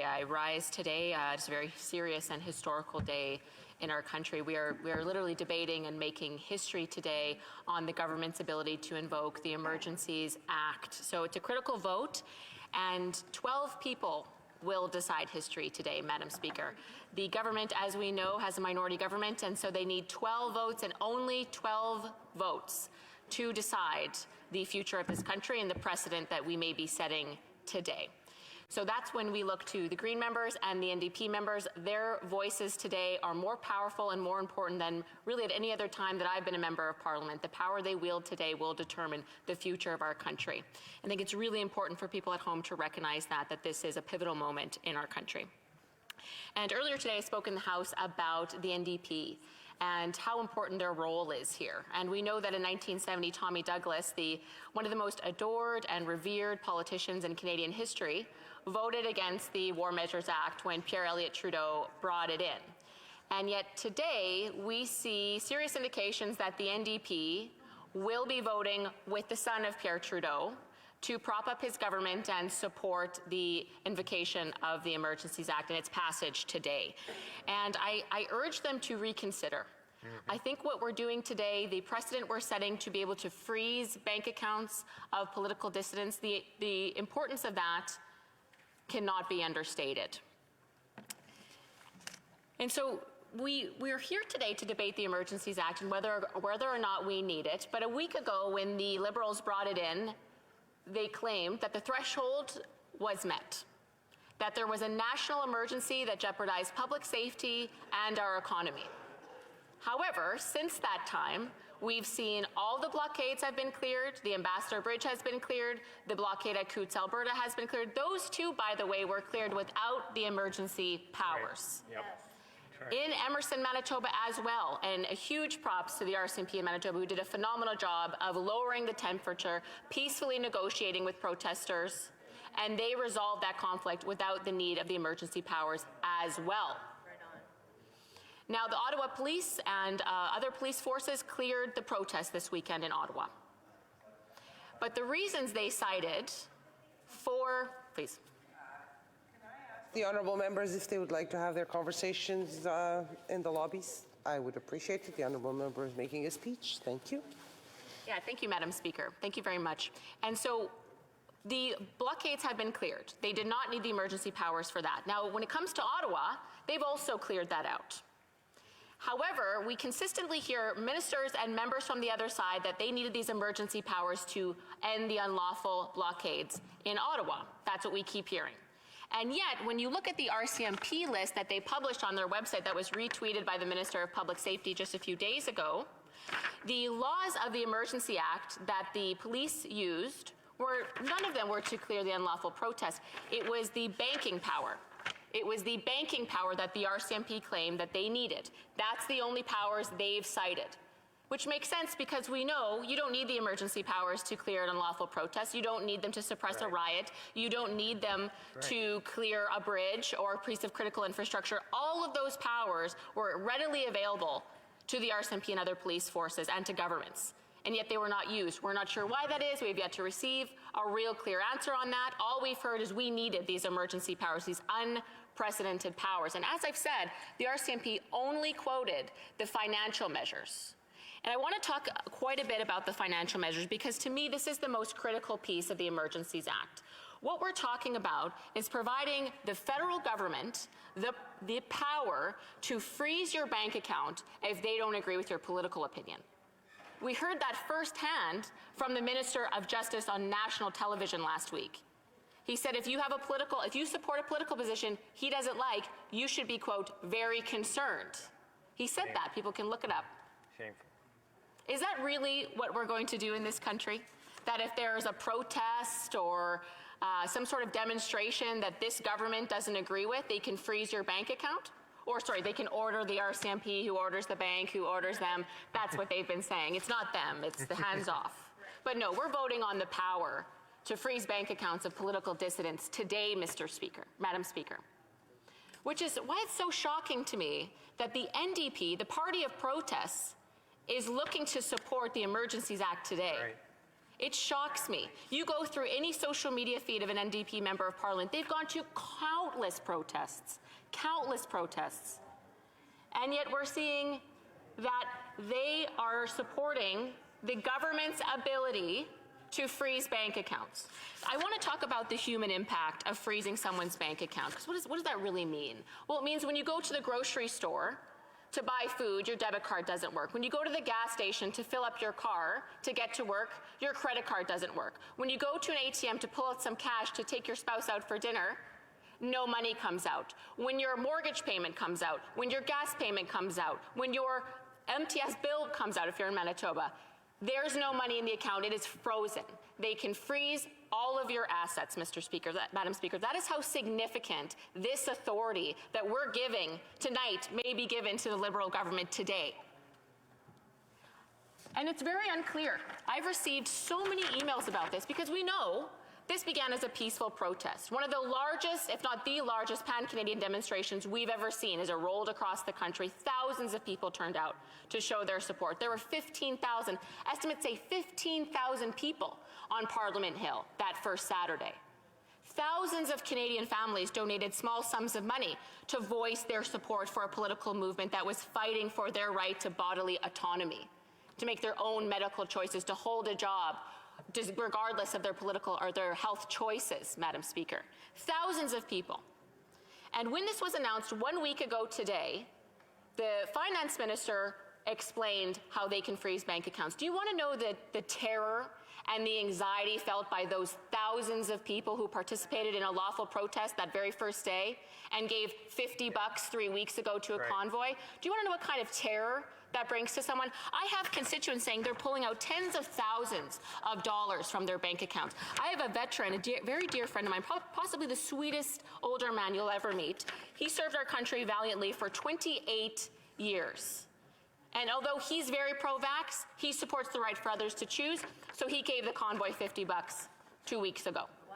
day. I rise today. It's a very serious and historical day in our country. We are literally debating and making history today on the government's ability to invoke the Emergencies Act. So it's a critical vote, and 12 people will decide history today, Madam Speaker. The government, as we know, has a minority government, and so they need 12 votes and only 12 votes to decide the future of this country and the precedent that we may be setting today. So that's when we look to the Green members and the NDP members. Their voices today are more powerful and more important than really at any other time that I've been a member of Parliament. The power they wield today will determine the future of our country. I think it's really important for people at home to recognize that this is a pivotal moment in our country. And earlier today I spoke in the House about the NDP and how important their role is here. And we know that in 1970, Tommy Douglas, one of the most adored and revered politicians in Canadian history, voted against the War Measures Act when Pierre Elliott Trudeau brought it in. And yet today, we see serious indications that the NDP will be voting with the son of Pierre Trudeau to prop up his government and support the invocation of the Emergencies Act and its passage today. And I urge them to reconsider. I think what we're doing today, the precedent we're setting to be able to freeze bank accounts of political dissidents, the importance of that cannot be understated. And so we're here today to debate the Emergencies Act and whether or not we need it. But a week ago, when the Liberals brought it in, they claimed that the threshold was met, that there was a national emergency that jeopardized public safety and our economy. However, since that time, we've seen all the blockades have been cleared, the Ambassador Bridge has been cleared, the blockade at Coutts, Alberta has been cleared. Those two, by the way, were cleared without the emergency powers. Right. Yep. In Emerson, Manitoba as well, and a huge props to the RCMP in Manitoba, who did a phenomenal job of lowering the temperature, peacefully negotiating with protesters, and they resolved that conflict without the need of the emergency powers as well. Now, the Ottawa Police and other police forces cleared the protest this weekend in Ottawa. But the reasons they cited for, please. The honourable members, if they would like to have their conversations in the lobbies, I would appreciate it. The honourable member is making a speech. Thank you. Yeah, thank you, Madam Speaker. Thank you very much. And so the blockades have been cleared. They did not need the emergency powers for that. Now, when it comes to Ottawa, they've also cleared that out. However, we consistently hear ministers and members from the other side that they needed these emergency powers to end the unlawful blockades in Ottawa. That's what we keep hearing. And yet, when you look at the RCMP list that they published on their website that was retweeted by the Minister of Public Safety just a few days ago, the laws of the Emergency Act that the police used none of them were to clear the unlawful protest. It was the banking power. It was the banking power that the RCMP claimed that they needed. That's the only powers they've cited, which makes sense because we know you don't need the emergency powers to clear an unlawful protest. You don't need them to suppress a riot. You don't need them to clear a bridge or a piece of critical infrastructure. All of those powers were readily available to the RCMP and other police forces and to governments, and yet they were not used. We're not sure why that is. We have yet to receive a real clear answer on that. All we've heard is we needed these emergency powers, these unprecedented powers. And as I've said, the RCMP only quoted the financial measures. And I want to talk quite a bit about the financial measures because to me this is the most critical piece of the Emergencies Act. What we're talking about is providing the federal government the power to freeze your bank account if they don't agree with your political opinion. We heard that firsthand from the Minister of Justice on national television last week. He said if you support a political position he doesn't like, you should be, quote, very concerned. He said that. People can look it up. Shameful. Is that really what we're going to do in this country? That if there's a protest or some sort of demonstration that this government doesn't agree with, they can freeze your bank account? Or, sorry, they can order the RCMP, who orders the bank, who orders them. That's what they've been saying. It's not them. It's the hands off. But no, we're voting on the power to freeze bank accounts of political dissidents today, Madam Speaker. Which is why it's so shocking to me that the NDP, the party of protests, is looking to support the Emergencies Act today. Right. It shocks me. You go through any social media feed of an NDP member of parliament, they've gone to countless protests, and yet we're seeing that they are supporting the government's ability to freeze bank accounts. I want to talk about the human impact of freezing someone's bank account, because what does that really mean? Well, it means when you go to the grocery store to buy food, your debit card doesn't work. When you go to the gas station to fill up your car to get to work, your credit card doesn't work. When you go to an ATM to pull out some cash to take your spouse out for dinner, no money comes out. When your mortgage payment comes out, when your gas payment comes out, when your MTS bill comes out if you're in Manitoba, there's no money in the account. It is frozen. They can freeze all of your assets, Mr. Speaker, Madam Speaker. That is how significant this authority that we're giving tonight may be given to the Liberal government today. And it's very unclear. I've received so many emails about this because we know this began as a peaceful protest. One of the largest, if not the largest, pan-Canadian demonstrations we've ever seen as it rolled across the country. Thousands of people turned out to show their support. There were 15,000, estimates say 15,000 people on Parliament Hill that first Saturday. Thousands of Canadian families donated small sums of money to voice their support for a political movement that was fighting for their right to bodily autonomy, to make their own medical choices, to hold a job, regardless of their political or their health choices, Madam Speaker. Thousands of people. And when this was announced 1 week ago today, the finance minister explained how they can freeze bank accounts. Do you want to know the terror and the anxiety felt by those thousands of people who participated in a lawful protest that very first day and gave $50 3 weeks ago to a convoy? Do you want to know what kind of terror that brings to someone? I have constituents saying they're pulling out tens of thousands of dollars from their bank accounts. I have a veteran, very dear friend of mine, possibly the sweetest older man you'll ever meet. He served our country valiantly for 28 years. And although he's very pro-vax, he supports the right for others to choose, so he gave the convoy $50 2 weeks ago. Wow.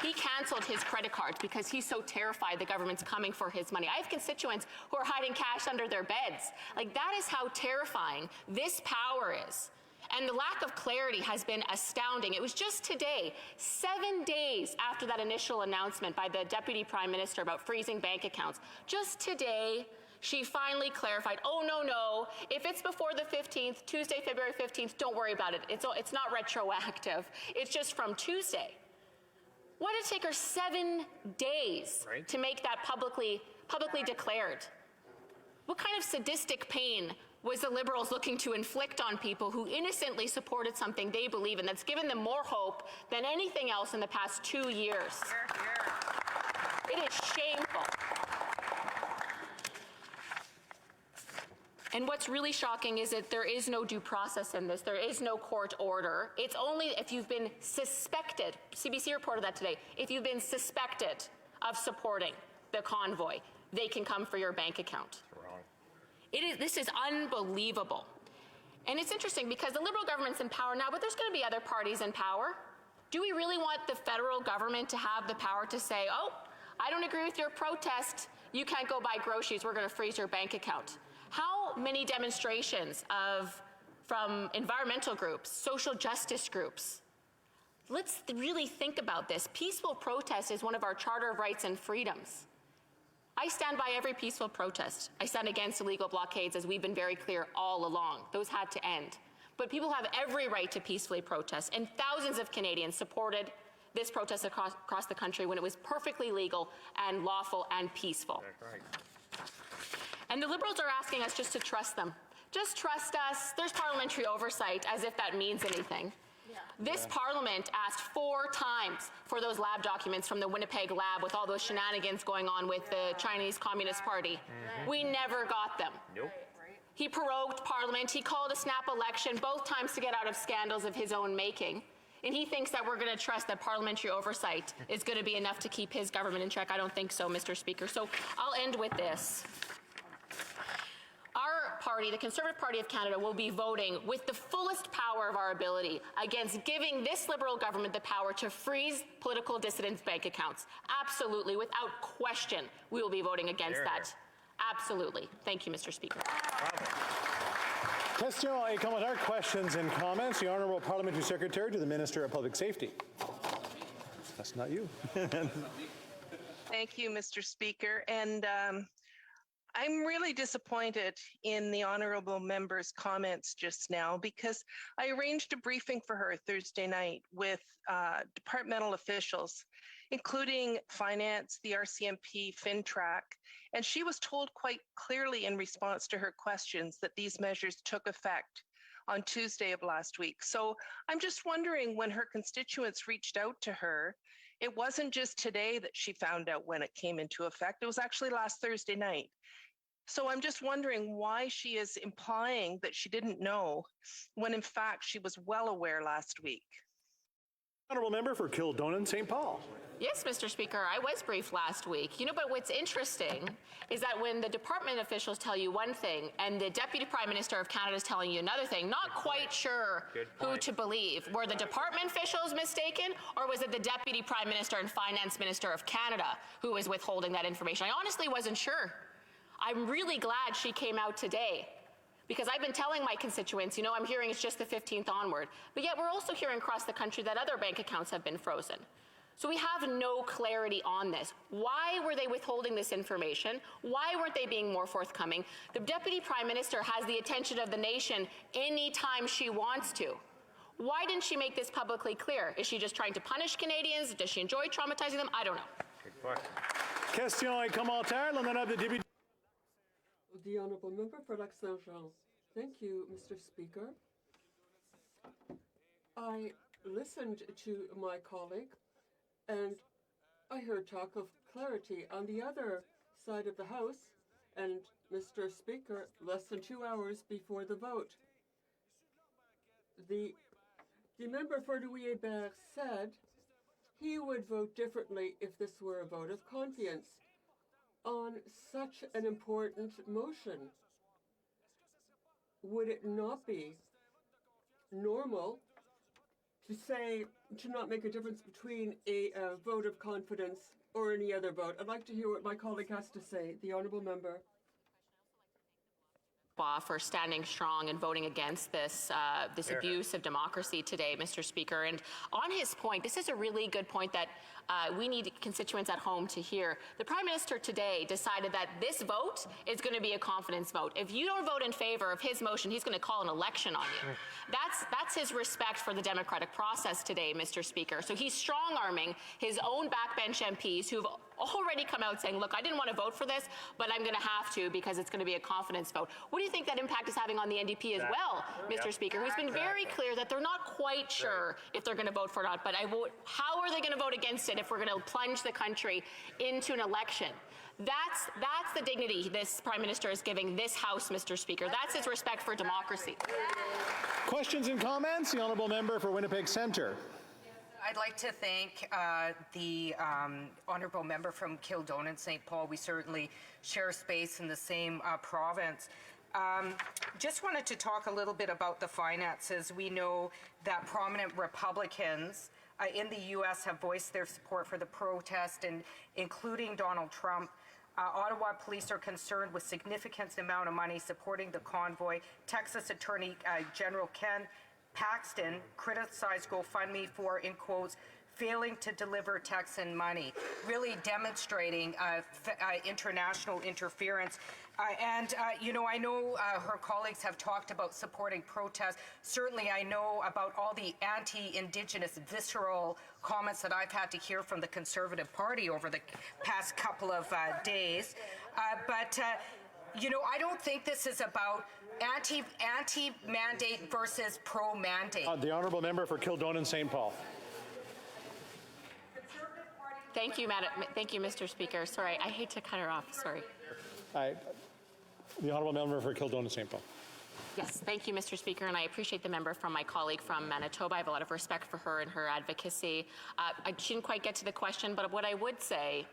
He canceled his credit cards because he's so terrified the government's coming for his money. I have constituents who are hiding cash under their beds. Like, that is how terrifying this power is. And the lack of clarity has been astounding. It was just today, 7 days after that initial announcement by the Deputy Prime Minister about freezing bank accounts, just today, she finally clarified, oh, no, if it's before the 15th, Tuesday, February 15th, don't worry about it. It's not retroactive. It's just from Tuesday. Why did it take her 7 days to make that publicly declared? What kind of sadistic pain was the Liberals looking to inflict on people who innocently supported something they believe in that's given them more hope than anything else in the past 2 years? It is shameful. And what's really shocking is that there is no due process in this. There is no court order. It's only if you've been suspected, CBC reported that today, if you've been suspected of supporting the convoy, they can come for your bank account. This is unbelievable. And it's interesting because the Liberal government's in power now, but there's going to be other parties in power. Do we really want the federal government to have the power to say, oh, I don't agree with your protest, you can't go buy groceries, we're going to freeze your bank account? How many demonstrations from environmental groups, social justice groups? Let's really think about this. Peaceful protest is one of our Charter of Rights and Freedoms. I stand by every peaceful protest. I stand against illegal blockades, as we've been very clear all along. Those had to end. But people have every right to peacefully protest, and thousands of Canadians supported this protest across the country when it was perfectly legal and lawful and peaceful. Right. And the Liberals are asking us just to trust them. Just trust us. There's parliamentary oversight, as if that means anything. This Parliament asked 4 times for those lab documents from the Winnipeg lab with all those shenanigans going on with the Chinese Communist Party. We never got them. Nope. He prorogued Parliament. He called a snap election both times to get out of scandals of his own making. And he thinks that we're going to trust that parliamentary oversight is going to be enough to keep his government in check. I don't think so, Mr. Speaker. So I'll end with this. Our party, the Conservative Party of Canada, will be voting with the fullest power of our ability against giving this Liberal government the power to freeze political dissidents' bank accounts. Absolutely, without question, we will be voting against that. Absolutely. Thank you, Mr. Speaker. Bravo. Question et commentaire, questions and comments. The Honourable Parliamentary Secretary to the Minister of Public Safety. That's not you. Thank you, Mr. Speaker. And I'm really disappointed in the honourable member's comments just now because I arranged a briefing for her Thursday night with departmental officials, including Finance, the RCMP, FinTrack, and she was told quite clearly in response to her questions that these measures took effect on Tuesday of last week. So I'm just wondering, when her constituents reached out to her, it wasn't just today that she found out when it came into effect. It was actually last Thursday night. So I'm just wondering why she is implying that she didn't know when in fact she was well aware last week. Honourable Member for Kildonan, St. Paul. Yes, Mr. Speaker, I was briefed last week. But what's interesting is that when the department officials tell you one thing and the Deputy Prime Minister of Canada is telling you another thing, not quite sure who to believe. Were the department officials mistaken, or was it the Deputy Prime Minister and Finance Minister of Canada who was withholding that information? I honestly wasn't sure. I'm really glad she came out today, because I've been telling my constituents, I'm hearing it's just the 15th onward, but yet we're also hearing across the country that other bank accounts have been frozen. So we have no clarity on this. Why were they withholding this information? Why weren't they being more forthcoming? The Deputy Prime Minister has the attention of the nation anytime she wants to. Why didn't she make this publicly clear? Is she just trying to punish Canadians? Does she enjoy traumatizing them? I don't know. Question et commentaire, l'honorable député. The Honourable Member for Lac-Saint-Jean. Thank you, Mr. Speaker. I listened to my colleague and I heard talk of clarity on the other side of the House, and Mr. Speaker, less than 2 hours before the vote. The member for Louis-Hébert said he would vote differently if this were a vote of confidence on such an important motion. Would it not be normal to not make a difference between a vote of confidence or any other vote? I'd like to hear what my colleague has to say. The Honourable Member. For standing strong and voting against this abuse of democracy today, Mr. Speaker. And on his point, this is a really good point that we need constituents at home to hear. The Prime Minister today decided that this vote is going to be a confidence vote. If you don't vote in favor of his motion, he's going to call an election on you. That's his respect for the democratic process today, Mr. Speaker. So he's strong-arming his own backbench MPs who've already come out saying, look, I didn't want to vote for this, but I'm going to have to because it's going to be a confidence vote. What do you think that impact is having on the NDP as well, Mr. Speaker, who's been very clear that they're not quite sure if they're going to vote for it or not, but how are they going to vote against it if we're going to plunge the country into an election? That's the dignity this Prime Minister is giving this House, Mr. Speaker. That's his respect for democracy. Questions and comments? The Honourable Member for Winnipeg Centre. I'd like to thank the honourable member from Kildonan, St. Paul. We certainly share space in the same province. Just wanted to talk a little bit about the finances. We know that prominent Republicans in the U.S. have voiced their support for the protest, and including Donald Trump. Ottawa police are concerned with significant amount of money supporting the convoy. Texas Attorney General Ken Paxton criticized GoFundMe for, in quotes, failing to deliver Texan money, really demonstrating international interference. I know her colleagues have talked about supporting protests. Certainly, I know about all the anti-Indigenous visceral comments that I've had to hear from the Conservative Party over the past couple of days. I don't think this is about anti-mandate versus pro-mandate. The Honourable Member for Kildonan, St. Paul. Thank you, Madam. Thank you, Mr. Speaker. Sorry, I hate to cut her off. Sorry. The Honourable Member for Kildonan, St. Paul. Yes, thank you, Mr. Speaker, and I appreciate the member from my colleague from Manitoba. I have a lot of respect for her and her advocacy. I didn't quite get to the question, but what I would say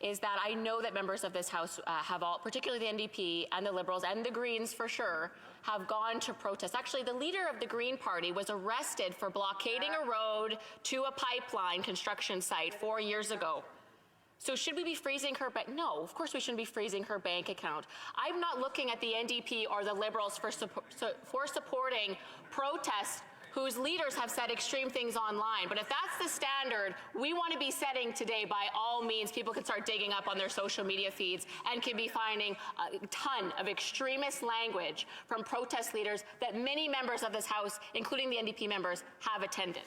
is that I know that members of this House have all, particularly the NDP and the Liberals and the Greens for sure, have gone to protest. Actually, the leader of the Green Party was arrested for blockading a road to a pipeline construction site 4 years ago. So should we be freezing her bank? No, of course we shouldn't be freezing her bank account. I'm not looking at the NDP or the Liberals for supporting protests whose leaders have said extreme things online. But if that's the standard we want to be setting today, by all means, people can start digging up on their social media feeds and can be finding a ton of extremist language from protest leaders that many members of this House, including the NDP members, have attended.